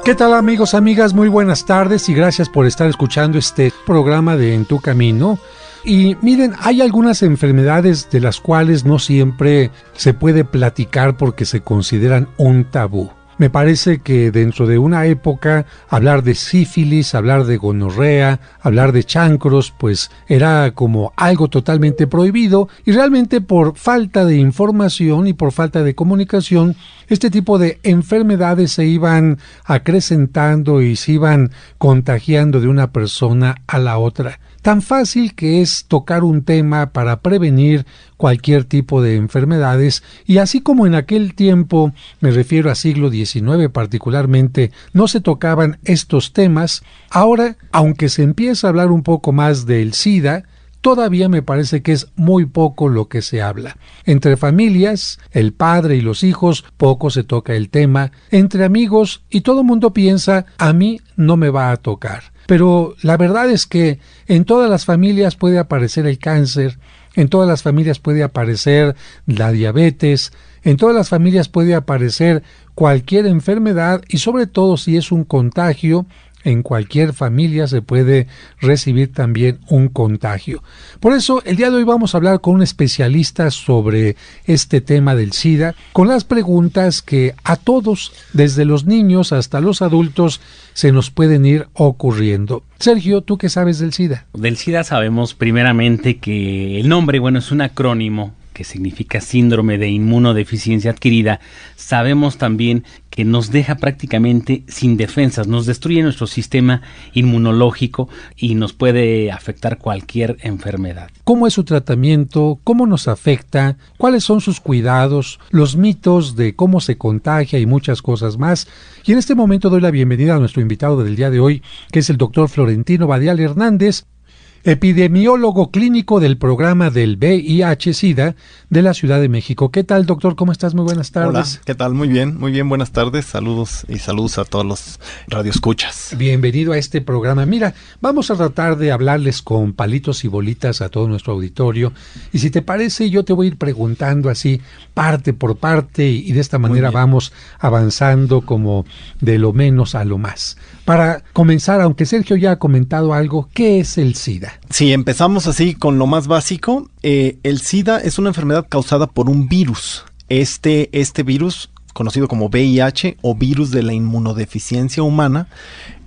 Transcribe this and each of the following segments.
¿Qué tal, amigos, amigas? Muy buenas tardes y gracias por estar escuchando este programa de En tu Camino. Y miren, hay algunas enfermedades de las cuales no siempre se puede platicar porque se consideran un tabú. Me parece que dentro de una época hablar de sífilis, hablar de gonorrea, hablar de chancros, pues era como algo totalmente prohibido, y realmente por falta de información y por falta de comunicación, este tipo de enfermedades se iban acrecentando y se iban contagiando de una persona a la otra. Tan fácil que es tocar un tema para prevenir cualquier tipo de enfermedades, y así como en aquel tiempo, me refiero a siglo XIX particularmente, no se tocaban estos temas, ahora, aunque se empieza a hablar un poco más del SIDA, todavía me parece que es muy poco lo que se habla. Entre familias, el padre y los hijos, poco se toca el tema. Entre amigos, y todo el mundo piensa, a mí no me va a tocar. Pero la verdad es que en todas las familias puede aparecer el cáncer, en todas las familias puede aparecer la diabetes, en todas las familias puede aparecer cualquier enfermedad, y sobre todo si es un contagio, en cualquier familia se puede recibir también un contagio. Por eso, el día de hoy vamos a hablar con un especialista sobre este tema del SIDA, con las preguntas que a todos, desde los niños hasta los adultos, se nos pueden ir ocurriendo. Sergio, ¿tú qué sabes del SIDA? Del SIDA sabemos primeramente que el nombre, es un acrónimo que significa síndrome de inmunodeficiencia adquirida. Sabemos también que nos deja prácticamente sin defensas, nos destruye nuestro sistema inmunológico y nos puede afectar cualquier enfermedad. ¿Cómo es su tratamiento? ¿Cómo nos afecta? ¿Cuáles son sus cuidados? Los mitos de cómo se contagia y muchas cosas más. Y en este momento doy la bienvenida a nuestro invitado del día de hoy, que es el doctor Florentino Badial Hernández, epidemiólogo clínico del programa del VIH-Sida de la Ciudad de México. ¿Qué tal, doctor? ¿Cómo estás? Muy buenas tardes. Hola, ¿qué tal? Muy bien, buenas tardes. Saludos a todos los radioescuchas. Bienvenido a este programa. Mira, vamos a tratar de hablarles con palitos y bolitas a todo nuestro auditorio, y si te parece, yo te voy a ir preguntando así, parte por parte, y de esta manera vamos avanzando como de lo menos a lo más. Para comenzar, aunque Sergio ya ha comentado algo, ¿qué es el SIDA? Sí, empezamos así con lo más básico. El SIDA es una enfermedad causada por un virus. Este virus, conocido como VIH o virus de la inmunodeficiencia humana,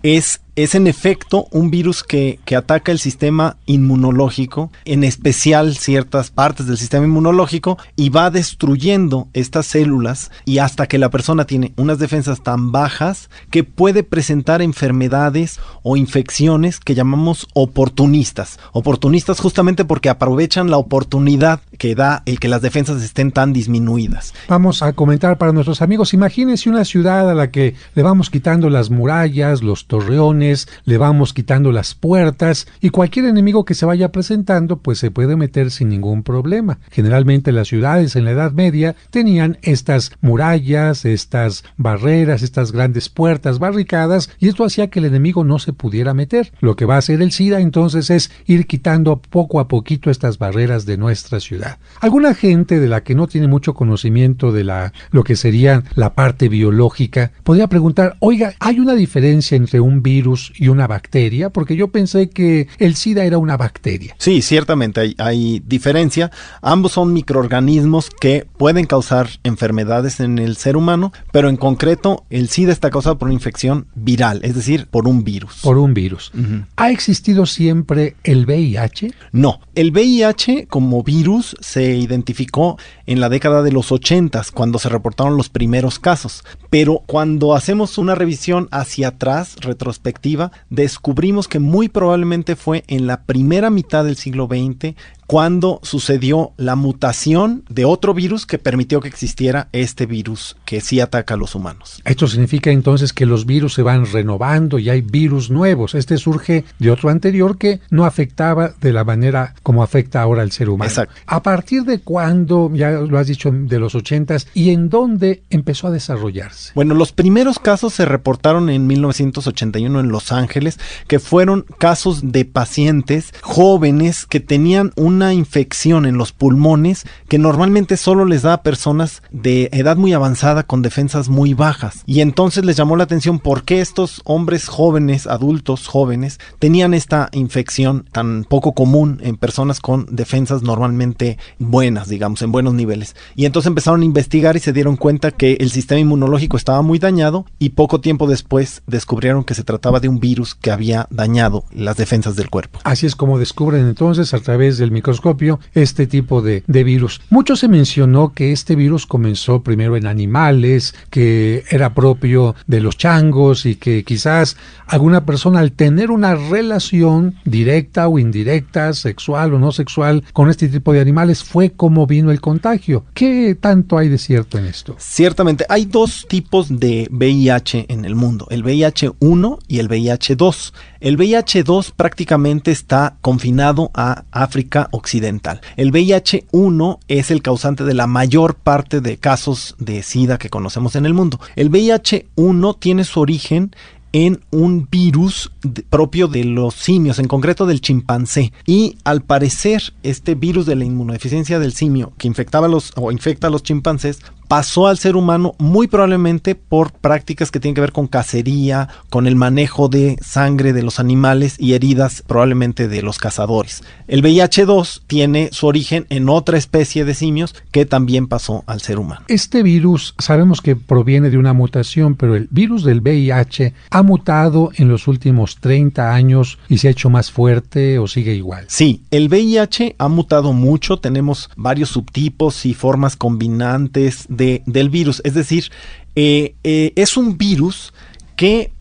es en efecto un virus que ataca el sistema inmunológico, en especial ciertas partes del sistema inmunológico, y va destruyendo estas células, y hasta que la persona tiene unas defensas tan bajas que puede presentar enfermedades o infecciones que llamamos oportunistas. Oportunistas justamente porque aprovechan la oportunidad que da el que las defensas estén tan disminuidas. Vamos a comentar para nuestros amigos, imagínense una ciudad a la que le vamos quitando las murallas, los torreones, le vamos quitando las puertas, y cualquier enemigo que se vaya presentando pues se puede meter sin ningún problema. Generalmente las ciudades en la Edad Media tenían estas murallas, estas barreras, estas grandes puertas barricadas, y esto hacía que el enemigo no se pudiera meter. Lo que va a hacer el SIDA entonces es ir quitando poco a poquito estas barreras de nuestra ciudad. Alguna gente de la que no tiene mucho conocimiento de lo que sería la parte biológica podría preguntar, oiga, ¿hay una diferencia entre un virus y una bacteria? Porque yo pensé que el SIDA era una bacteria. Sí, ciertamente hay diferencia. Ambos son microorganismos que pueden causar enfermedades en el ser humano, pero en concreto el SIDA está causado por una infección viral, es decir, por un virus. Por un virus. Uh-huh. ¿Ha existido siempre el VIH? No, el VIH como virus se identificó en la década de los 80s, cuando se reportaron los primeros casos, pero cuando hacemos una revisión hacia atrás, retrospectiva, descubrimos que muy probablemente fue en la primera mitad del siglo XX cuando sucedió la mutación de otro virus que permitió que existiera este virus que sí ataca a los humanos. Esto significa entonces que los virus se van renovando y hay virus nuevos. Este surge de otro anterior que no afectaba de la manera como afecta ahora al ser humano. Exacto. ¿A partir de cuándo, ya lo has dicho, de los 80s, y en dónde empezó a desarrollarse? Bueno, los primeros casos se reportaron en 1981 en Los Ángeles, que fueron casos de pacientes jóvenes que tenían una una infección en los pulmones que normalmente solo les da a personas de edad muy avanzada con defensas muy bajas. Y entonces les llamó la atención por qué estos hombres jóvenes, adultos jóvenes, tenían esta infección tan poco común en personas con defensas normalmente buenas, digamos, en buenos niveles. Y entonces empezaron a investigar y se dieron cuenta que el sistema inmunológico estaba muy dañado, y poco tiempo después descubrieron que se trataba de un virus que había dañado las defensas del cuerpo. Así es como descubren entonces a través del microscopio este tipo de virus. Mucho se mencionó que este virus comenzó primero en animales, que era propio de los changos y que quizás alguna persona al tener una relación directa o indirecta, sexual o no sexual, con este tipo de animales fue como vino el contagio. ¿Qué tanto hay de cierto en esto? Ciertamente, hay dos tipos de VIH en el mundo, el VIH-1 y el VIH-2. El VIH-2 prácticamente está confinado a África Occidental. El VIH-1 es el causante de la mayor parte de casos de SIDA que conocemos en el mundo. El VIH-1 tiene su origen en un virus propio de los simios, en concreto del chimpancé. Y al parecer, este virus de la inmunodeficiencia del simio que infecta a los chimpancés pasó al ser humano muy probablemente por prácticas que tienen que ver con cacería, con el manejo de sangre de los animales y heridas probablemente de los cazadores. El VIH-2 tiene su origen en otra especie de simios que también pasó al ser humano. Este virus sabemos que proviene de una mutación, pero el virus del VIH ha mutado en los últimos 30 años y se ha hecho más fuerte o sigue igual. Sí, el VIH ha mutado mucho, tenemos varios subtipos y formas combinantes del virus, es decir, es un virus que,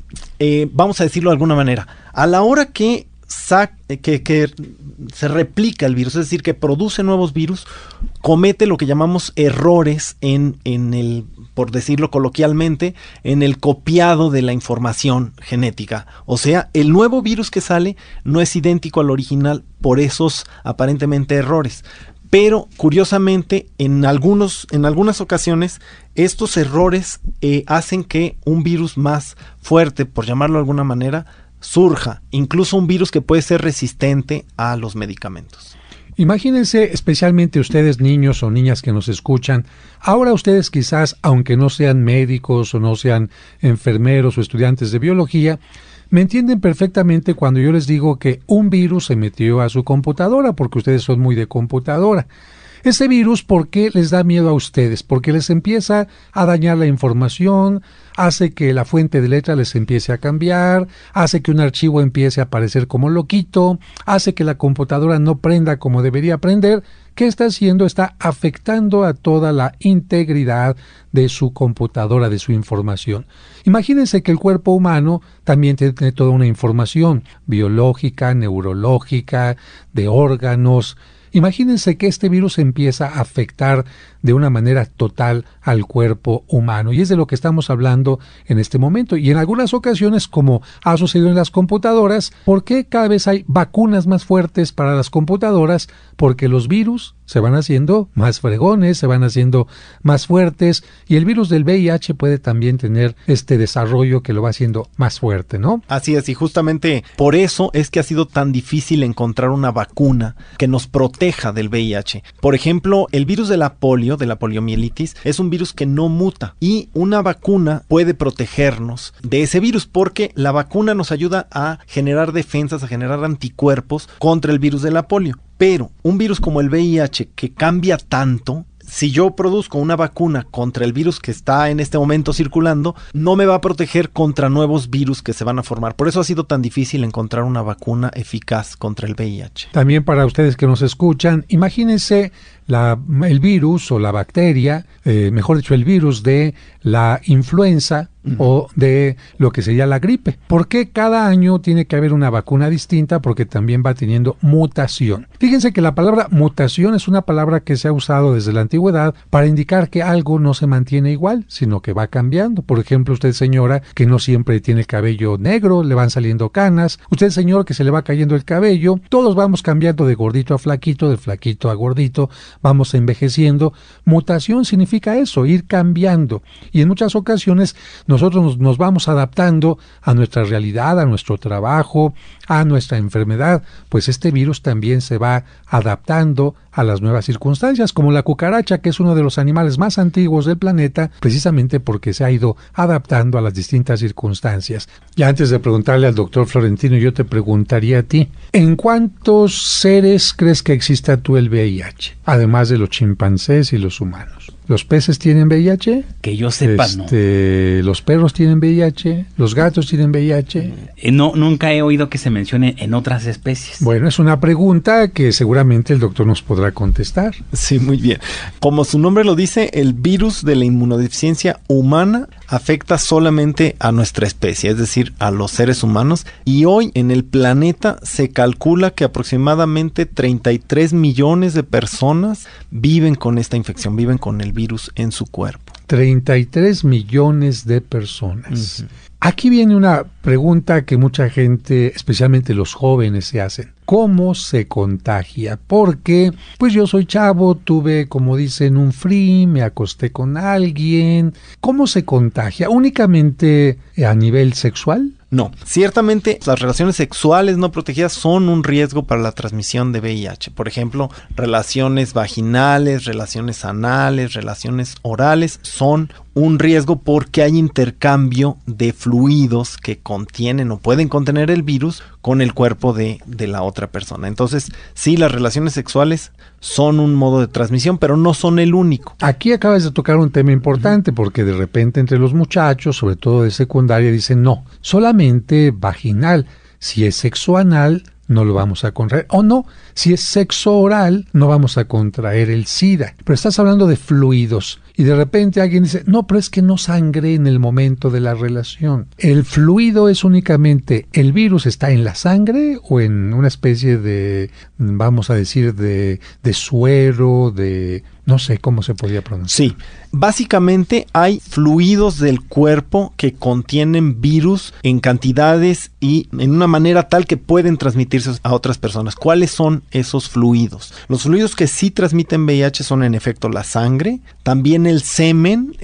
vamos a decirlo de alguna manera, a la hora que se replica el virus, es decir, que produce nuevos virus, comete lo que llamamos errores en el, por decirlo coloquialmente, en el copiado de la información genética. O sea, el nuevo virus que sale no es idéntico al original por esos aparentemente errores. Pero curiosamente, en algunas ocasiones, estos errores hacen que un virus más fuerte, por llamarlo de alguna manera, surja. Incluso un virus que puede ser resistente a los medicamentos. Imagínense, especialmente ustedes niños o niñas que nos escuchan, ahora ustedes quizás, aunque no sean médicos o no sean enfermeros o estudiantes de biología, me entienden perfectamente cuando yo les digo que un virus se metió a su computadora, porque ustedes son muy de computadora. Ese virus, ¿por qué les da miedo a ustedes? Porque les empieza a dañar la información, hace que la fuente de letra les empiece a cambiar, hace que un archivo empiece a aparecer como loquito, hace que la computadora no prenda como debería prender. ¿Qué está haciendo? Está afectando a toda la integridad de su computadora, de su información. Imagínense que el cuerpo humano también tiene toda una información biológica, neurológica, de órganos. Imagínense que este virus empieza a afectar de una manera total al cuerpo humano, y es de lo que estamos hablando en este momento. Y en algunas ocasiones, como ha sucedido en las computadoras, ¿por qué cada vez hay vacunas más fuertes para las computadoras? Porque los virus se van haciendo más fregones, se van haciendo más fuertes, y el virus del VIH puede también tener este desarrollo que lo va haciendo más fuerte, ¿no? Así es, y justamente por eso es que ha sido tan difícil encontrar una vacuna que nos proteja del VIH. Por ejemplo, el virus de la polio, de la poliomielitis, es un virus que no muta, y una vacuna puede protegernos de ese virus, porque la vacuna nos ayuda a generar defensas, a generar anticuerpos contra el virus de la polio. Pero un virus como el VIH, que cambia tanto, si yo produzco una vacuna contra el virus que está en este momento circulando, no me va a proteger contra nuevos virus que se van a formar. Por eso ha sido tan difícil encontrar una vacuna eficaz contra el VIH. También para ustedes que nos escuchan, imagínense el virus o la bacteria, mejor dicho, el virus de la influenza o de lo que sería la gripe. ¿Por qué cada año tiene que haber una vacuna distinta? Porque también va teniendo mutación. Fíjense que la palabra mutación es una palabra que se ha usado desde la antigüedad para indicar que algo no se mantiene igual, sino que va cambiando. Por ejemplo, usted, señora, que no siempre tiene el cabello negro, le van saliendo canas. Usted, señor, que se le va cayendo el cabello. Todos vamos cambiando de gordito a flaquito, de flaquito a gordito. vamos envejeciendo. Mutación significa eso, ir cambiando. Y en muchas ocasiones nosotros nos vamos adaptando a nuestra realidad, a nuestro trabajo, a nuestra enfermedad. Pues este virus también se va adaptando a las nuevas circunstancias, como la cucaracha, que es uno de los animales más antiguos del planeta, precisamente porque se ha ido adaptando a las distintas circunstancias. Y antes de preguntarle al doctor Florentino, yo te preguntaría a ti, ¿en cuántos seres crees que exista tú el VIH? Además de los chimpancés y los humanos. ¿Los peces tienen VIH? Que yo sepa, no. ¿Los perros tienen VIH? ¿Los gatos tienen VIH? No, nunca he oído que se mencione en otras especies. Bueno, es una pregunta que seguramente el doctor nos podrá contestar. Sí, muy bien. Como su nombre lo dice, el virus de la inmunodeficiencia humana afecta solamente a nuestra especie, es decir, a los seres humanos. Y hoy en el planeta se calcula que aproximadamente 33 millones de personas viven con esta infección, viven con el virus en su cuerpo. 33 millones de personas. Aquí viene una pregunta que mucha gente, especialmente los jóvenes, se hacen. ¿Cómo se contagia? Porque, pues yo soy chavo, tuve, como dicen, un free, me acosté con alguien. ¿Cómo se contagia? ¿Únicamente a nivel sexual? No, ciertamente las relaciones sexuales no protegidas son un riesgo para la transmisión de VIH. Por ejemplo, relaciones vaginales, relaciones anales, relaciones orales son un riesgo porque hay intercambio de fluidos que contienen o pueden contener el virus con el cuerpo de la otra persona. Entonces, sí, las relaciones sexuales son un modo de transmisión, pero no son el único. Aquí acabas de tocar un tema importante porque de repente entre los muchachos, sobre todo de secundaria, dicen no, solamente vaginal. Si es sexo anal, no lo vamos a contraer. O no, si es sexo oral, no vamos a contraer el SIDA. Pero estás hablando de fluidos. Y de repente alguien dice, no, pero es que no sangré en el momento de la relación. ¿El fluido es únicamente, el virus está en la sangre o en una especie de, vamos a decir, de suero, de... no sé cómo se podría pronunciar? Sí, básicamente hay fluidos del cuerpo que contienen virus en cantidades y en una manera tal que pueden transmitirse a otras personas. ¿Cuáles son esos fluidos? Los fluidos que sí transmiten VIH son en efecto la sangre, también el semen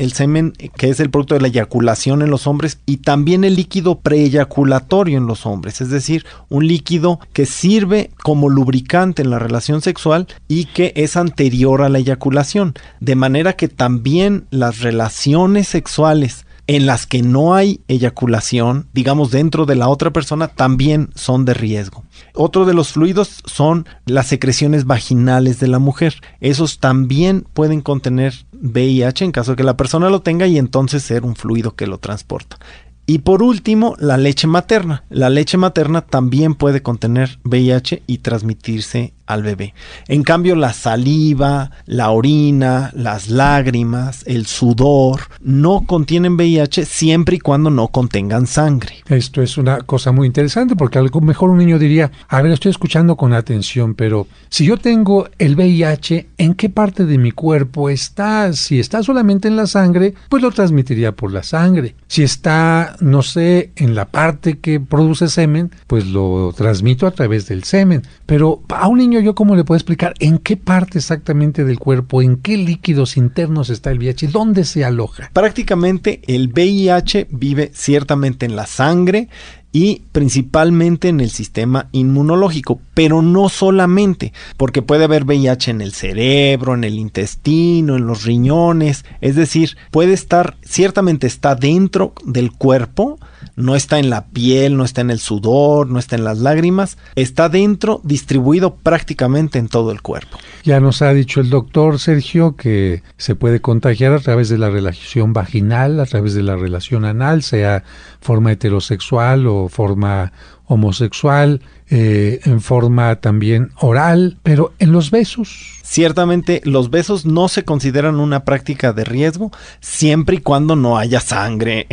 que es el producto de la eyaculación en los hombres y también el líquido preeyaculatorio en los hombres, es decir, un líquido que sirve como lubricante en la relación sexual y que es anterior a la eyaculación, de manera que también las relaciones sexuales en las que no hay eyaculación, digamos dentro de la otra persona, también son de riesgo. Otro de los fluidos son las secreciones vaginales de la mujer. Esos también pueden contener VIH en caso de que la persona lo tenga y entonces ser un fluido que lo transporta. Y por último, la leche materna. La leche materna también puede contener VIH y transmitirse al bebé. En cambio, la saliva, la orina, las lágrimas, el sudor no contienen VIH siempre y cuando no contengan sangre. Esto es una cosa muy interesante porque a lo mejor un niño diría, a ver, estoy escuchando con atención, pero si yo tengo el VIH, ¿en qué parte de mi cuerpo está? Si está solamente en la sangre, pues lo transmitiría por la sangre. Si está, no sé, en la parte que produce semen, pues lo transmito a través del semen. Pero a un niño, ¿yo cómo le puedo explicar en qué parte exactamente del cuerpo, en qué líquidos internos está el VIH, dónde se aloja? Prácticamente el VIH vive ciertamente en la sangre y principalmente en el sistema inmunológico, pero no solamente, porque puede haber VIH en el cerebro, en el intestino, en los riñones, es decir, puede estar, ciertamente está dentro del cuerpo, no está en la piel, no está en el sudor, no está en las lágrimas, está dentro, distribuido prácticamente en todo el cuerpo. Ya nos ha dicho el doctor Sergio que se puede contagiar a través de la relación vaginal, a través de la relación anal, sea forma heterosexual o forma homosexual, en forma también oral, pero en los besos. Ciertamente los besos no se consideran una práctica de riesgo siempre y cuando no haya sangre,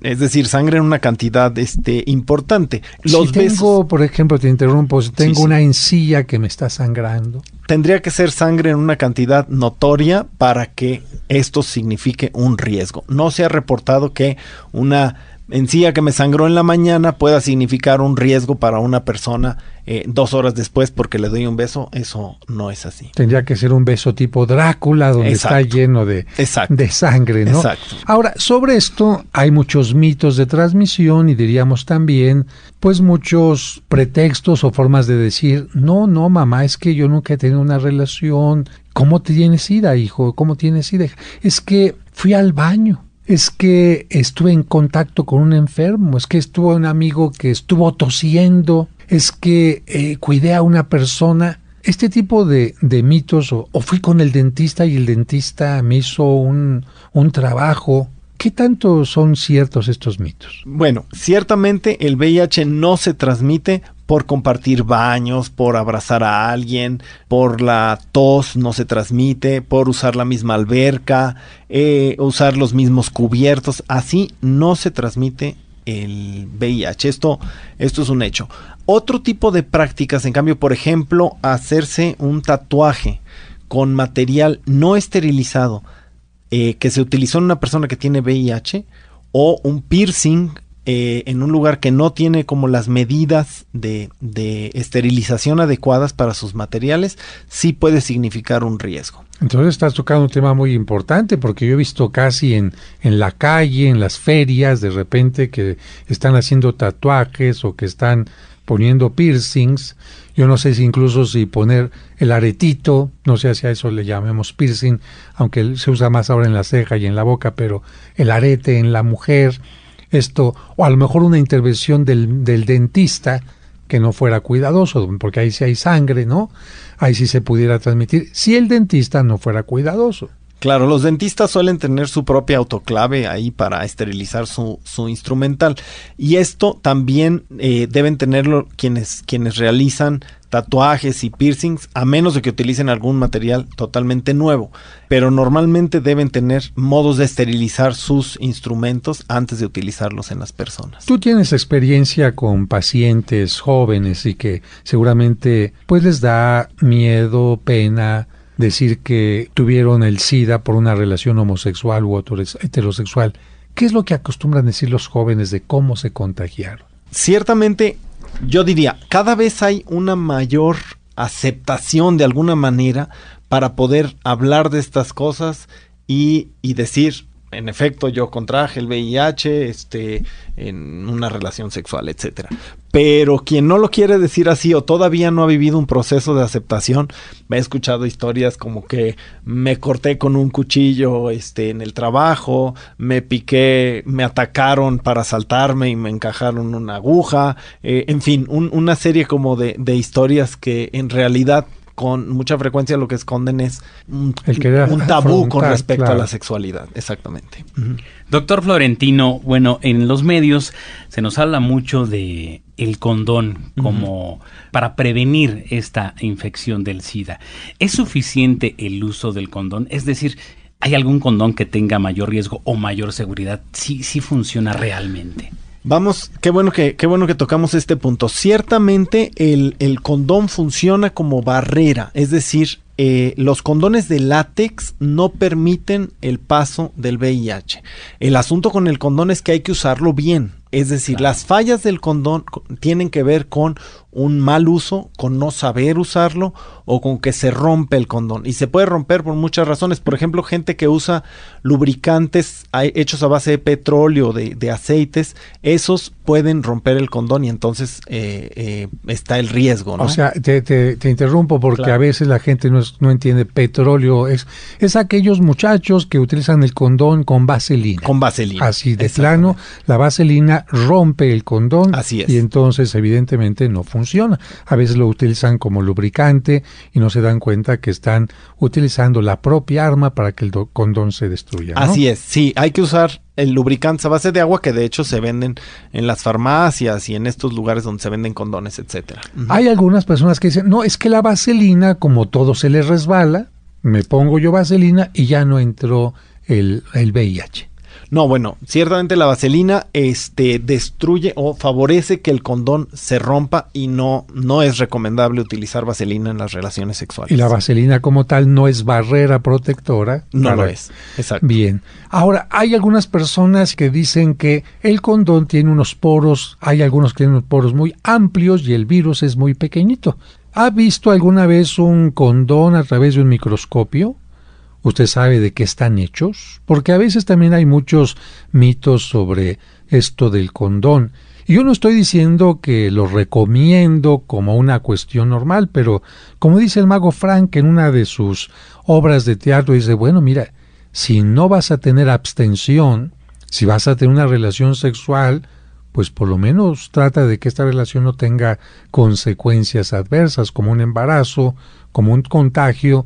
es decir, sangre en una cantidad importante. Si tengo, por ejemplo, te interrumpo, si tengo una encía que me está sangrando. Tendría que ser sangre en una cantidad notoria para que esto signifique un riesgo. No se ha reportado que una encía que me sangró en la mañana pueda significar un riesgo para una persona 2 horas después porque le doy un beso. Eso no es así. Tendría que ser un beso tipo Drácula, donde está lleno de sangre, ¿no? Exacto. Ahora, sobre esto hay muchos mitos de transmisión y diríamos también, pues muchos pretextos o formas de decir, no, mamá, es que yo nunca he tenido una relación. ¿Cómo tienes SIDA, hijo? ¿Cómo tienes SIDA? Es que fui al baño. Es que estuve en contacto con un enfermo, es que estuvo un amigo que estuvo tosiendo, es que cuidé a una persona. Este tipo de mitos, o fui con el dentista y el dentista me hizo un trabajo. ¿Qué tanto son ciertos estos mitos? Bueno, ciertamente el VIH no se transmite por compartir baños, por abrazar a alguien, por la tos no se transmite, por usar la misma alberca, usar los mismos cubiertos. Así no se transmite el VIH. Esto es un hecho. Otro tipo de prácticas, en cambio, por ejemplo, hacerse un tatuaje con material no esterilizado que se utilizó en una persona que tiene VIH, o un piercing en un lugar que no tiene como las medidas de esterilización adecuadas para sus materiales, sí puede significar un riesgo. Entonces estás tocando un tema muy importante, porque yo he visto casi en la calle, en las ferias, de repente que están haciendo tatuajes o que están poniendo piercings. Yo no sé si incluso si poner el aretito, no sé si a eso le llamemos piercing, aunque se usa más ahora en la ceja y en la boca, pero el arete en la mujer, esto, o a lo mejor una intervención del dentista que no fuera cuidadoso, porque ahí sí hay sangre, ¿no? Ahí sí se pudiera transmitir, si el dentista no fuera cuidadoso. Claro, los dentistas suelen tener su propia autoclave ahí para esterilizar su instrumental, y esto también deben tenerlo quienes realizan tatuajes y piercings, a menos de que utilicen algún material totalmente nuevo, pero normalmente deben tener modos de esterilizar sus instrumentos antes de utilizarlos en las personas. Tú tienes experiencia con pacientes jóvenes y que seguramente pues les da miedo, pena decir que tuvieron el SIDA por una relación homosexual u heterosexual. ¿Qué es lo que acostumbran decir los jóvenes de cómo se contagiaron? Ciertamente, yo diría, cada vez hay una mayor aceptación de alguna manera para poder hablar de estas cosas y decir, en efecto, yo contraje el VIH en una relación sexual, etcétera. Pero quien no lo quiere decir así o todavía no ha vivido un proceso de aceptación, me he escuchado historias como que me corté con un cuchillo en el trabajo, me piqué, me atacaron para asaltarme y me encajaron una aguja, en fin, una serie como de historias que en realidad con mucha frecuencia lo que esconden es un tabú con respecto a la sexualidad. Exactamente. Uh-huh. Doctor Florentino, bueno, en los medios se nos habla mucho de el condón como para prevenir esta infección del SIDA. ¿Es suficiente el uso del condón? Es decir, ¿hay algún condón que tenga mayor riesgo o mayor seguridad? ¿Sí funciona realmente? Vamos, qué bueno que tocamos este punto. Ciertamente el condón funciona como barrera, es decir, los condones de látex no permiten el paso del VIH. El asunto con el condón es que hay que usarlo bien. Es decir, claro, las fallas del condón tienen que ver con un mal uso, con no saber usarlo o con que se rompe el condón. Y se puede romper por muchas razones. Por ejemplo, gente que usa lubricantes hechos a base de petróleo, de aceites, esos pueden romper el condón y entonces está el riesgo, ¿no? O sea, te interrumpo porque claro, a veces la gente no entiende petróleo. Es aquellos muchachos que utilizan el condón con vaselina. Con vaselina. Así de plano, la vaselina rompe el condón. Así es. Y entonces evidentemente no funciona. A veces lo utilizan como lubricante y no se dan cuenta que están utilizando la propia arma para que el condón se destruya, ¿no? Así es, sí, hay que usar el lubricante a base de agua que de hecho se venden en las farmacias y en estos lugares donde se venden condones, etcétera. Uh-huh. Hay algunas personas que dicen, no, es que la vaselina, como todo se les resbala, me pongo yo vaselina y ya no entró el VIH. No, bueno, ciertamente la vaselina destruye o favorece que el condón se rompa y no es recomendable utilizar vaselina en las relaciones sexuales. Y la vaselina como tal no es barrera protectora. No lo es, exacto. Bien. Ahora, hay algunas personas que dicen que el condón tiene unos poros, hay algunos que tienen unos poros muy amplios y el virus es muy pequeñito. ¿Ha visto alguna vez un condón a través de un microscopio? ¿Usted sabe de qué están hechos? Porque a veces también hay muchos mitos sobre esto del condón. Y yo no estoy diciendo que lo recomiendo como una cuestión normal, pero como dice el mago Frank en una de sus obras de teatro, dice, bueno, mira, si no vas a tener abstención, si vas a tener una relación sexual, pues por lo menos trata de que esta relación no tenga consecuencias adversas, como un embarazo, como un contagio,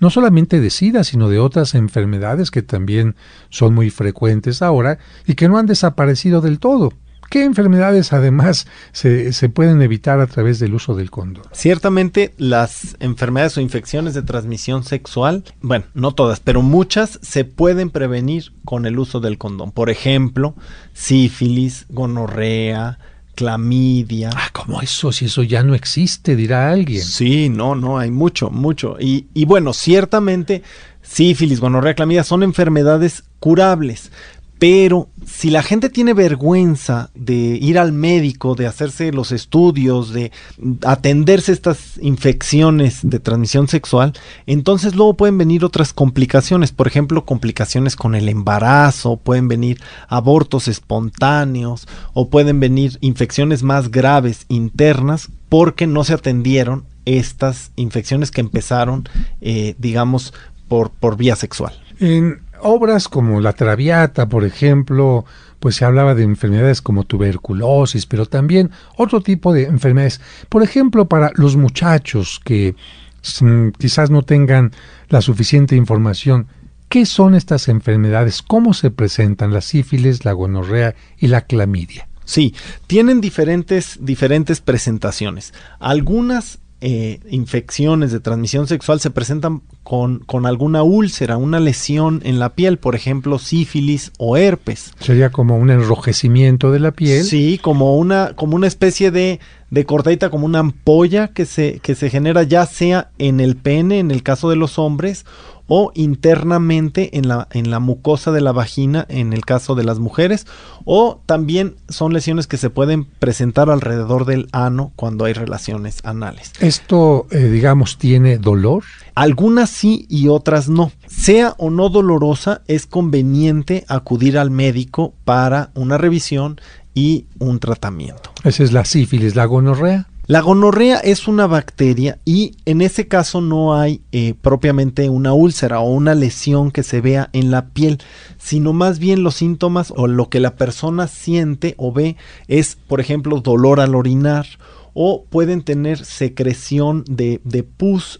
no solamente de SIDA, sino de otras enfermedades que también son muy frecuentes ahora y que no han desaparecido del todo. ¿Qué enfermedades además se pueden evitar a través del uso del condón? Ciertamente las enfermedades o infecciones de transmisión sexual, bueno, no todas, pero muchas se pueden prevenir con el uso del condón. Por ejemplo, sífilis, gonorrea, clamidia. ¿Cómo eso? Si eso ya no existe, dirá alguien. Sí, no, hay mucho. Y bueno, ciertamente sífilis, gonorrea, clamidia son enfermedades curables. Pero si la gente tiene vergüenza de ir al médico, de hacerse los estudios, de atenderse estas infecciones de transmisión sexual, entonces luego pueden venir otras complicaciones, por ejemplo, complicaciones con el embarazo, pueden venir abortos espontáneos o pueden venir infecciones más graves internas porque no se atendieron estas infecciones que empezaron, digamos, por vía sexual. En obras como La Traviata, por ejemplo, pues se hablaba de enfermedades como tuberculosis, pero también otro tipo de enfermedades. Por ejemplo, para los muchachos que quizás no tengan la suficiente información, ¿qué son estas enfermedades? ¿Cómo se presentan la sífilis, la gonorrea y la clamidia? Sí, tienen diferentes presentaciones. Algunas infecciones de transmisión sexual se presentan con alguna úlcera, una lesión en la piel, por ejemplo, sífilis o herpes. Sería como un enrojecimiento de la piel. Sí, como una especie de cortadita, como una ampolla que se genera ya sea en el pene, en el caso de los hombres, o internamente en la mucosa de la vagina en el caso de las mujeres, o también son lesiones que se pueden presentar alrededor del ano cuando hay relaciones anales. ¿Esto, digamos, tiene dolor? Algunas sí y otras no. Sea o no dolorosa, es conveniente acudir al médico para una revisión y un tratamiento. Esa es la sífilis. ¿La gonorrea? La gonorrea es una bacteria y en ese caso no hay propiamente una úlcera o una lesión que se vea en la piel, sino más bien los síntomas o lo que la persona siente o ve es, por ejemplo, dolor al orinar, o pueden tener secreción de pus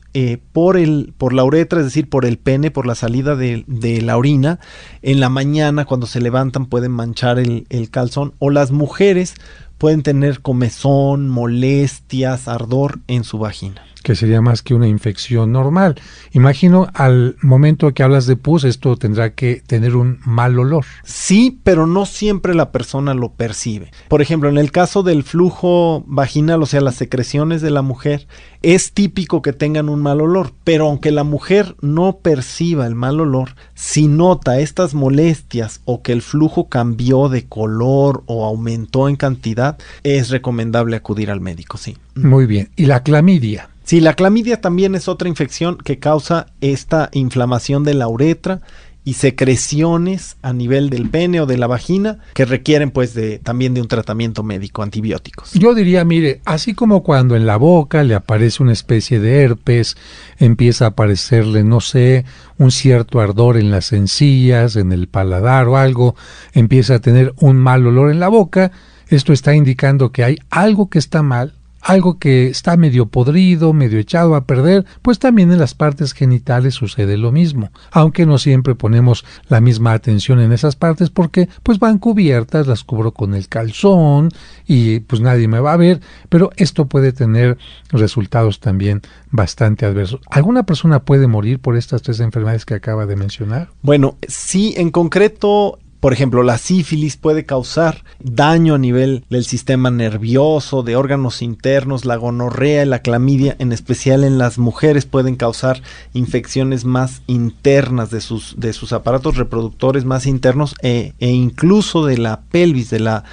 por la uretra, es decir, por el pene, por la salida de la orina. En la mañana, cuando se levantan, pueden manchar el calzón, o las mujeres pueden tener comezón, molestias, ardor en su vagina. Que sería más que una infección normal. Imagino al momento que hablas de pus, esto tendrá que tener un mal olor. Sí, pero no siempre la persona lo percibe. Por ejemplo, en el caso del flujo vaginal, o sea, las secreciones de la mujer, es típico que tengan un mal olor, pero aunque la mujer no perciba el mal olor, si nota estas molestias o que el flujo cambió de color o aumentó en cantidad, es recomendable acudir al médico, sí. Muy bien. ¿Y la clamidia? Sí, la clamidia también es otra infección que causa esta inflamación de la uretra y secreciones a nivel del pene o de la vagina que requieren pues también de un tratamiento médico, antibióticos. Yo diría, mire, así como cuando en la boca le aparece una especie de herpes, empieza a aparecerle, no sé, un cierto ardor en las encías, en el paladar o algo, empieza a tener un mal olor en la boca, esto está indicando que hay algo que está mal, algo que está medio podrido, medio echado a perder, pues también en las partes genitales sucede lo mismo, aunque no siempre ponemos la misma atención en esas partes porque pues van cubiertas, las cubro con el calzón y pues nadie me va a ver, pero esto puede tener resultados también bastante adversos. ¿Alguna persona puede morir por estas tres enfermedades que acaba de mencionar? Bueno, sí, en concreto Por ejemplo, la sífilis puede causar daño a nivel del sistema nervioso, de órganos internos. La gonorrea y la clamidia, en especial en las mujeres, pueden causar infecciones más internas de sus aparatos reproductores más internos e incluso de la pelvis, de la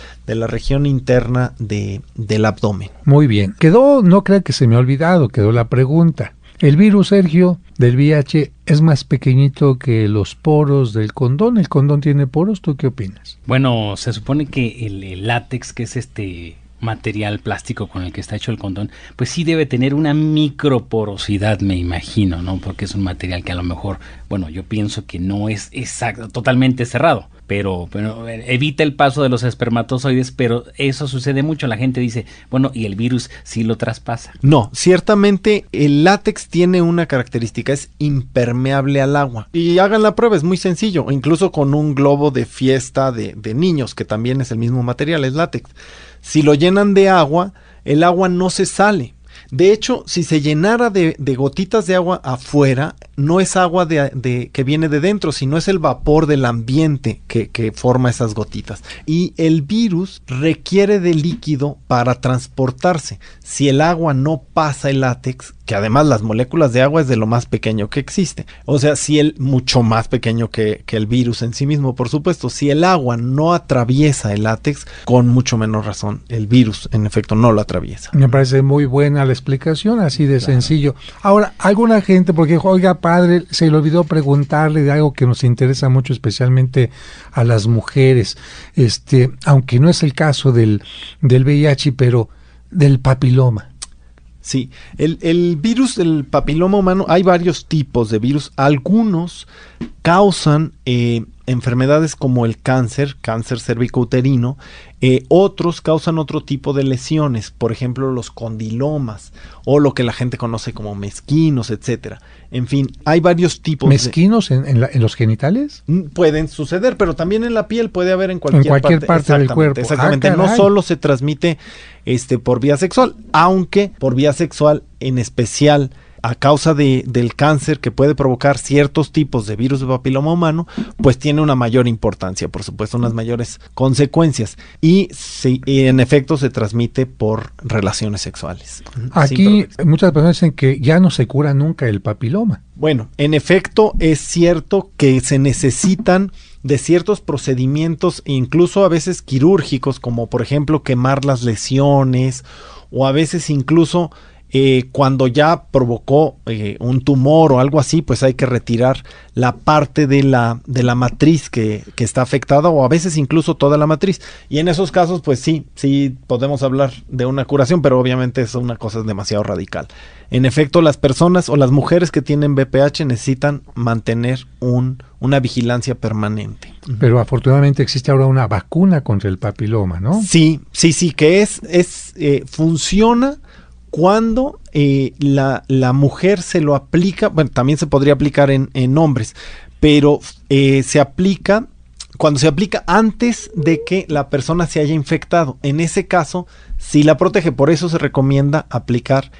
región interna del abdomen. Muy bien. No creo que se me ha olvidado, quedó la pregunta. El virus, Sergio, del VIH es más pequeñito que los poros del condón. ¿El condón tiene poros? ¿Tú qué opinas? Bueno, se supone que el látex, que es este material plástico con el que está hecho el condón, pues sí debe tener una microporosidad, me imagino, ¿no? Porque es un material que a lo mejor, bueno, yo pienso que no es exacto, totalmente cerrado, pero evita el paso de los espermatozoides, pero eso sucede mucho. La gente dice, bueno, ¿y el virus sí lo traspasa? No, ciertamente el látex tiene una característica, es impermeable al agua. Y hagan la prueba, es muy sencillo, incluso con un globo de fiesta de niños, que también es el mismo material, es látex. Si lo llenan de agua, el agua no se sale. De hecho, si se llenara de gotitas de agua afuera, no es agua que viene de dentro, sino es el vapor del ambiente que forma esas gotitas. Y el virus requiere de líquido para transportarse. Si el agua no pasa el látex, que además las moléculas de agua es de lo más pequeño que existe. O sea, mucho más pequeño que el virus en sí mismo, por supuesto. Si el agua no atraviesa el látex, con mucho menos razón, el virus en efecto no lo atraviesa. Me parece muy buena la explicación, así de sencillo. Ahora, alguna gente, porque oiga padre, se le olvidó preguntarle de algo que nos interesa mucho, especialmente a las mujeres, aunque no es el caso del VIH, pero del papiloma. Sí, el virus del papiloma humano, hay varios tipos de virus. Algunos causan enfermedades como el cáncer cervicouterino. Otros causan otro tipo de lesiones, por ejemplo los condilomas o lo que la gente conoce como mezquinos, etcétera. En fin, hay varios tipos. ¿Mezquinos en los genitales? Pueden suceder, pero también en la piel puede haber en cualquier parte del cuerpo. Exactamente, no solo se transmite por vía sexual, aunque por vía sexual en especial a causa del cáncer que puede provocar ciertos tipos de virus de papiloma humano, pues tiene una mayor importancia, por supuesto, unas mayores consecuencias. Y en efecto se transmite por relaciones sexuales. Aquí muchas personas dicen que ya no se cura nunca el papiloma. Bueno, en efecto es cierto que se necesitan de ciertos procedimientos, incluso a veces quirúrgicos, como por ejemplo quemar las lesiones, o a veces incluso cuando ya provocó un tumor o algo así, pues hay que retirar la parte de la matriz que está afectada, o a veces incluso toda la matriz. Y en esos casos, pues sí podemos hablar de una curación, pero obviamente es una cosa demasiado radical. En efecto, las personas o las mujeres que tienen VPH necesitan mantener una vigilancia permanente. Pero afortunadamente existe ahora una vacuna contra el papiloma, ¿no? Sí, que funciona cuando la mujer se lo aplica. Bueno, también se podría aplicar en hombres, pero se aplica cuando se aplica antes de que la persona se haya infectado. En ese caso, sí la protege. Por eso se recomienda aplicar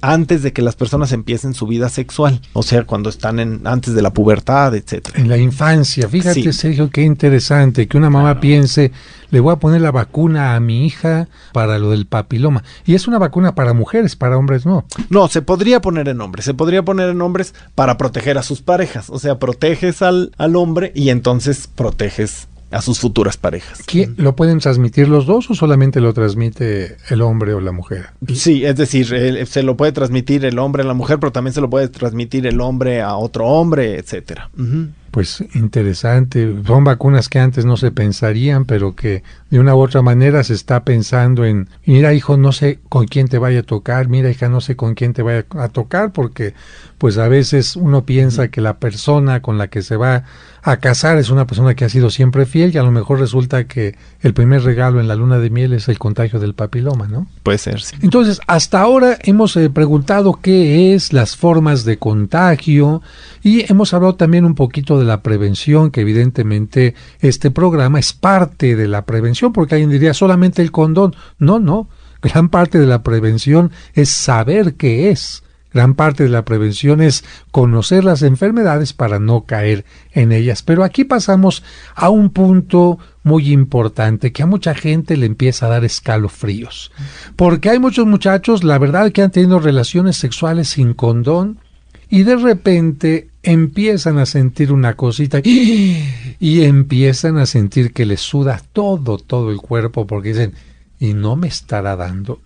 antes de que las personas empiecen su vida sexual, o sea, cuando están antes de la pubertad, etcétera. En la infancia. Fíjate, sí. Sergio, qué interesante que una mamá piense, le voy a poner la vacuna a mi hija para lo del papiloma. Y es una vacuna para mujeres, para hombres no. No, se podría poner en hombres. Se podría poner en hombres para proteger a sus parejas. O sea, proteges al hombre y entonces proteges a sus futuras parejas. ¿Lo pueden transmitir los dos o solamente lo transmite el hombre o la mujer? Sí, es decir, se lo puede transmitir el hombre a la mujer, pero también se lo puede transmitir el hombre a otro hombre, etcétera. Uh-huh. Pues interesante, son vacunas que antes no se pensarían, pero que de una u otra manera se está pensando en, mira hijo, no sé con quién te vaya a tocar, mira hija, no sé con quién te vaya a tocar, porque pues a veces uno piensa que la persona con la que se va a casar es una persona que ha sido siempre fiel, y a lo mejor resulta que el primer regalo en la luna de miel es el contagio del papiloma, ¿no? Puede ser, sí. Entonces, hasta ahora hemos preguntado qué es, las formas de contagio, y hemos hablado también un poquito de la prevención, que evidentemente este programa es parte de la prevención, porque alguien diría solamente el condón. No, gran parte de la prevención es saber qué es Gran parte de la prevención es conocer las enfermedades para no caer en ellas. Pero aquí pasamos a un punto muy importante que a mucha gente le empieza a dar escalofríos. Porque hay muchos muchachos, la verdad, que han tenido relaciones sexuales sin condón y de repente empiezan a sentir una cosita y empiezan a sentir que les suda todo el cuerpo porque dicen, ¿y no me estará dando?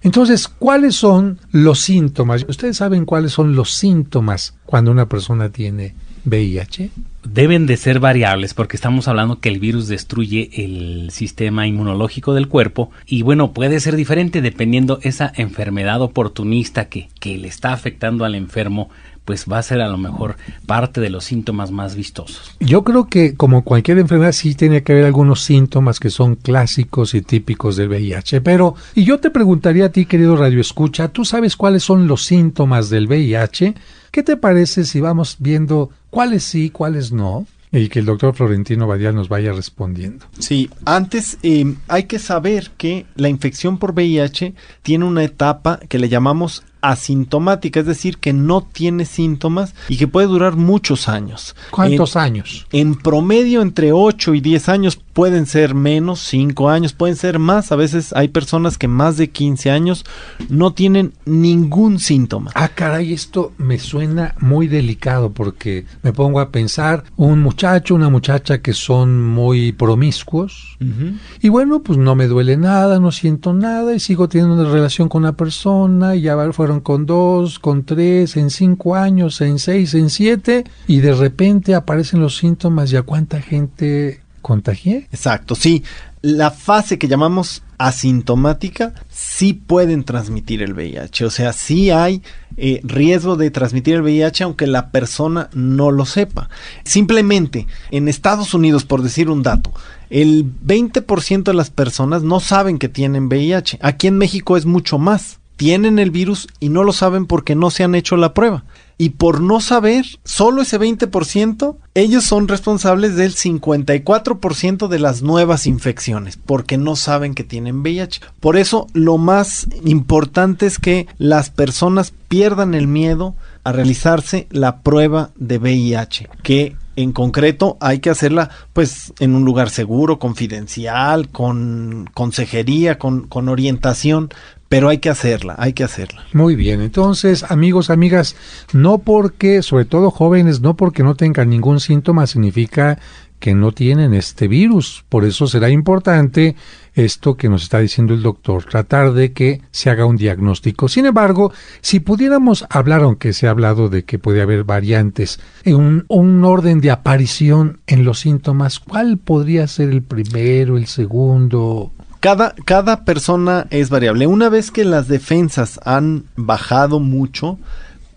Entonces, ¿cuáles son los síntomas? ¿Ustedes saben cuáles son los síntomas cuando una persona tiene VIH? Deben de ser variables porque estamos hablando que el virus destruye el sistema inmunológico del cuerpo y bueno, puede ser diferente dependiendo esa enfermedad oportunista que le está afectando al enfermo, pues va a ser a lo mejor parte de los síntomas más vistosos. Yo creo que como cualquier enfermedad sí tiene que haber algunos síntomas que son clásicos y típicos del VIH, pero y yo te preguntaría a ti, querido radioescucha, ¿tú sabes cuáles son los síntomas del VIH? ¿Qué te parece si vamos viendo cuáles sí, cuáles no? Y que el doctor Florentino Badial nos vaya respondiendo. Sí, antes hay que saber que la infección por VIH tiene una etapa que le llamamos asintomática, es decir, que no tiene síntomas y que puede durar muchos años. ¿Cuántos años? En promedio entre 8 y 10 años, pueden ser menos, 5 años, pueden ser más. A veces hay personas que más de 15 años no tienen ningún síntoma. Ah, caray, esto me suena muy delicado porque me pongo a pensar un muchacho, una muchacha que son muy promiscuos y bueno, pues no me duele nada, no siento nada y sigo teniendo una relación con una persona y ya fueron con 2, con 3, en 5 años, en 6, en 7 y de repente aparecen los síntomas y a cuánta gente contagié. Exacto, sí. La fase que llamamos asintomática sí pueden transmitir el VIH, o sea, sí hay riesgo de transmitir el VIH aunque la persona no lo sepa. Simplemente, en Estados Unidos, por decir un dato, el 20% de las personas no saben que tienen VIH. Aquí en México es mucho más. Tienen el virus y no lo saben porque no se han hecho la prueba. Y por no saber, solo ese 20%, ellos son responsables del 54% de las nuevas infecciones, porque no saben que tienen VIH. Por eso, lo más importante es que las personas pierdan el miedo a realizarse la prueba de VIH, que en concreto hay que hacerla pues en un lugar seguro, confidencial, con consejería, con orientación. Pero hay que hacerla, hay que hacerla. Muy bien, entonces, amigos, amigas, no porque, sobre todo jóvenes, no porque no tengan ningún síntoma significa que no tienen este virus. Por eso será importante esto que nos está diciendo el doctor, tratar de que se haga un diagnóstico. Sin embargo, si pudiéramos hablar, aunque se ha hablado de que puede haber variantes, en un orden de aparición en los síntomas, ¿cuál podría ser el primero, el segundo? Cada persona es variable. Una vez que las defensas han bajado mucho,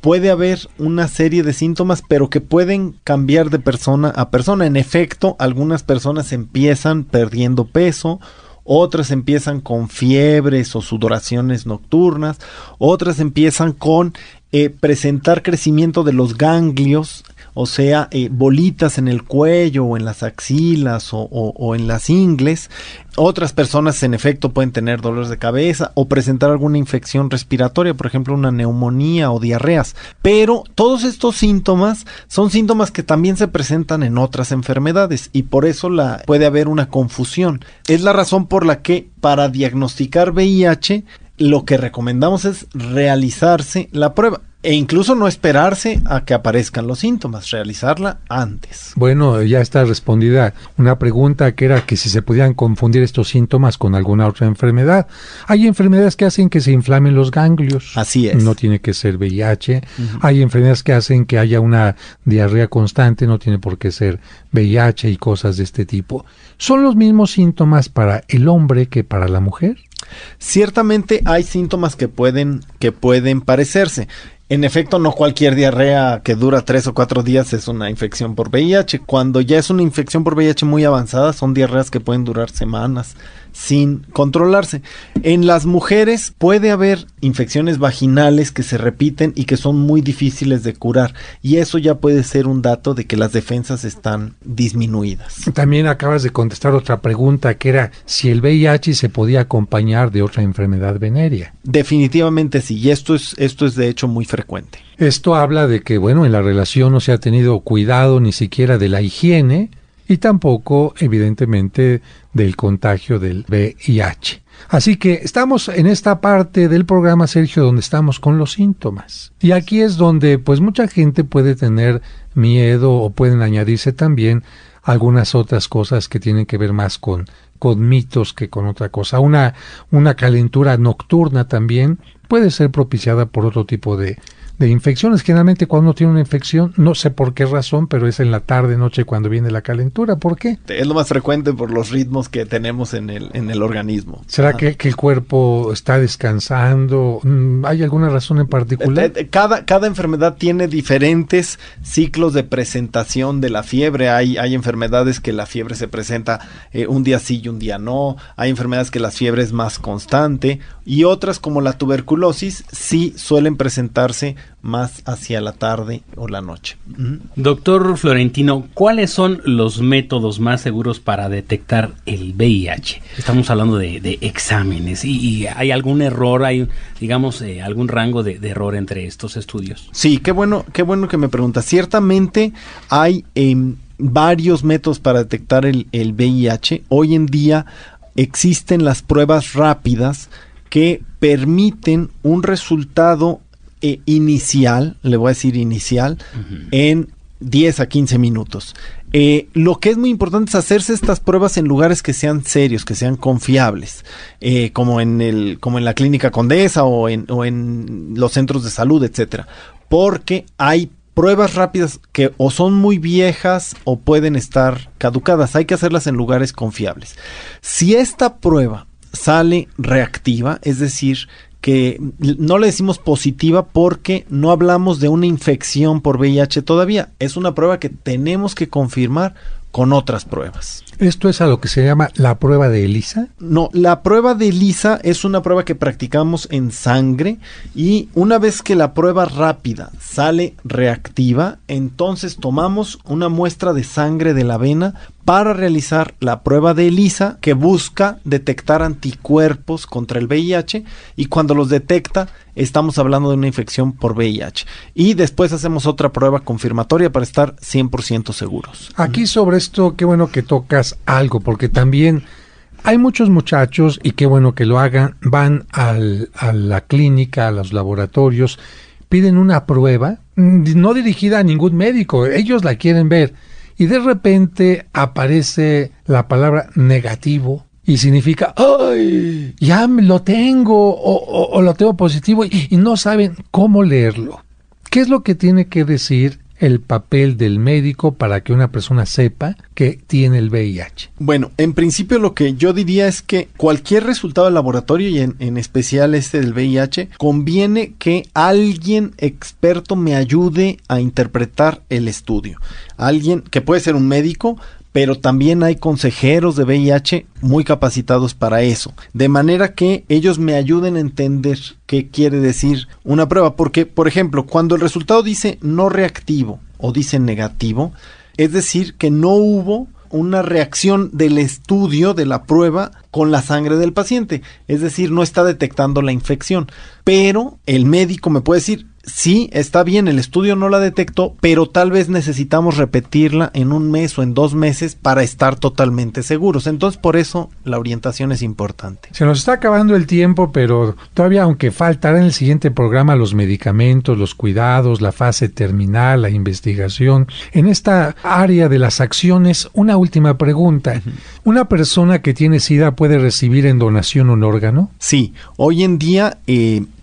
puede haber una serie de síntomas, pero que pueden cambiar de persona a persona. En efecto, algunas personas empiezan perdiendo peso, otras empiezan con fiebres o sudoraciones nocturnas, otras empiezan con presentar crecimiento de los ganglios, o sea, bolitas en el cuello o en las axilas o en las ingles. Otras personas en efecto pueden tener dolores de cabeza o presentar alguna infección respiratoria, por ejemplo una neumonía o diarreas. Pero todos estos síntomas son síntomas que también se presentan en otras enfermedades y por eso puede haber una confusión. Es la razón por la que para diagnosticar VIH lo que recomendamos es realizarse la prueba. E incluso no esperarse a que aparezcan los síntomas, realizarla antes. Bueno, ya está respondida una pregunta que era que si se podían confundir estos síntomas con alguna otra enfermedad. Hay enfermedades que hacen que se inflamen los ganglios. Así es. No tiene que ser VIH. Hay enfermedades que hacen que haya una diarrea constante, no tiene por qué ser VIH y cosas de este tipo. ¿Son los mismos síntomas para el hombre que para la mujer? Ciertamente hay síntomas que pueden parecerse. En efecto, no cualquier diarrea que dura 3 o 4 días es una infección por VIH. Cuando ya es una infección por VIH muy avanzada, son diarreas que pueden durar semanas, sin controlarse. En las mujeres puede haber infecciones vaginales que se repiten y que son muy difíciles de curar, y eso ya puede ser un dato de que las defensas están disminuidas. También acabas de contestar otra pregunta, que era si el VIH se podía acompañar de otra enfermedad venérea. Definitivamente sí, y esto es de hecho muy frecuente. Esto habla de que, bueno, en la relación no se ha tenido cuidado ni siquiera de la higiene y tampoco, evidentemente, del contagio del VIH. Así que estamos en esta parte del programa, Sergio, donde estamos con los síntomas. Y aquí es donde, pues, mucha gente puede tener miedo o pueden añadirse también algunas otras cosas que tienen que ver más con mitos que con otra cosa. Una calentura nocturna también puede ser propiciada por otro tipo de infecciones. Generalmente cuando uno tiene una infección, no sé por qué razón, pero es en la tarde, noche cuando viene la calentura. ¿Por qué? Es lo más frecuente por los ritmos que tenemos en el organismo. ¿Será que el cuerpo está descansando? ¿Hay alguna razón en particular? Cada enfermedad tiene diferentes ciclos de presentación de la fiebre. Hay enfermedades que la fiebre se presenta un día sí y un día no. Hay enfermedades que la fiebre es más constante, y otras como la tuberculosis sí suelen presentarse más hacia la tarde o la noche. Doctor Florentino, ¿cuáles son los métodos más seguros para detectar el VIH? Estamos hablando de exámenes, y ¿hay algún error, hay, digamos, algún rango de error entre estos estudios? Sí, qué bueno que me preguntas. Ciertamente hay varios métodos para detectar el VIH. Hoy en día existen las pruebas rápidas que permiten un resultado inicial, le voy a decir inicial, en 10 a 15 minutos. Lo que es muy importante es hacerse estas pruebas en lugares que sean serios, que sean confiables, como en la Clínica Condesa o en los centros de salud, etcétera, porque hay pruebas rápidas que o son muy viejas o pueden estar caducadas. Hay que hacerlas en lugares confiables. Si esta prueba sale reactiva, es decir, que no le decimos positiva porque no hablamos de una infección por VIH todavía. Es una prueba que tenemos que confirmar con otras pruebas. ¿Esto es a lo que se llama la prueba de ELISA? No, la prueba de ELISA es una prueba que practicamos en sangre, y una vez que la prueba rápida sale reactiva, entonces tomamos una muestra de sangre de la vena para realizar la prueba de ELISA, que busca detectar anticuerpos contra el VIH, y cuando los detecta estamos hablando de una infección por VIH. Y después hacemos otra prueba confirmatoria para estar 100% seguros. Aquí sobre esto, qué bueno que tocas algo, porque también hay muchos muchachos, y qué bueno que lo hagan, van a la clínica, a los laboratorios, piden una prueba, no dirigida a ningún médico, ellos la quieren ver, y de repente aparece la palabra negativo, y significa, ¡ay! Ya lo tengo, o lo tengo positivo, y no saben cómo leerlo. ¿Qué es lo que tiene que decir el papel del médico para que una persona sepa que tiene el VIH? Bueno, en principio lo que yo diría es que cualquier resultado de laboratorio, y en especial este del VIH, conviene que alguien experto me ayude a interpretar el estudio. Alguien que puede ser un médico, pero también hay consejeros de VIH muy capacitados para eso, de manera que ellos me ayuden a entender qué quiere decir una prueba, porque, por ejemplo, cuando el resultado dice no reactivo o dice negativo, es decir, que no hubo una reacción del estudio de la prueba con la sangre del paciente, es decir, no está detectando la infección, pero el médico me puede decir, sí, está bien, el estudio no la detectó, pero tal vez necesitamos repetirla en 1 mes o en 2 meses para estar totalmente seguros. Entonces, por eso la orientación es importante. Se nos está acabando el tiempo, pero todavía, aunque faltará en el siguiente programa los medicamentos, los cuidados, la fase terminal, la investigación. En esta área de las acciones, una última pregunta. ¿Una persona que tiene SIDA puede recibir en donación un órgano? Sí, hoy en día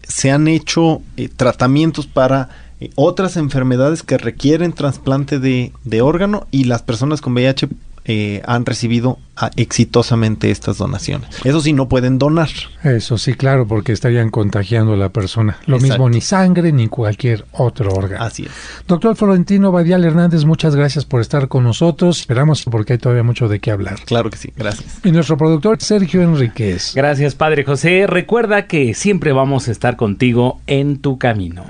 se han hecho tratamientos para otras enfermedades que requieren trasplante de órgano, y las personas con VIH han recibido exitosamente estas donaciones. Eso sí, no pueden donar. Eso sí, claro, porque estarían contagiando a la persona. Lo Exacto. mismo ni sangre ni cualquier otro órgano. Así es. Doctor Florentino Badial Hernández, muchas gracias por estar con nosotros. Esperamos porque hay todavía mucho de qué hablar. Claro que sí, gracias. Y nuestro productor Sergio Enríquez. Gracias, Padre José. Recuerda que siempre vamos a estar contigo en tu camino.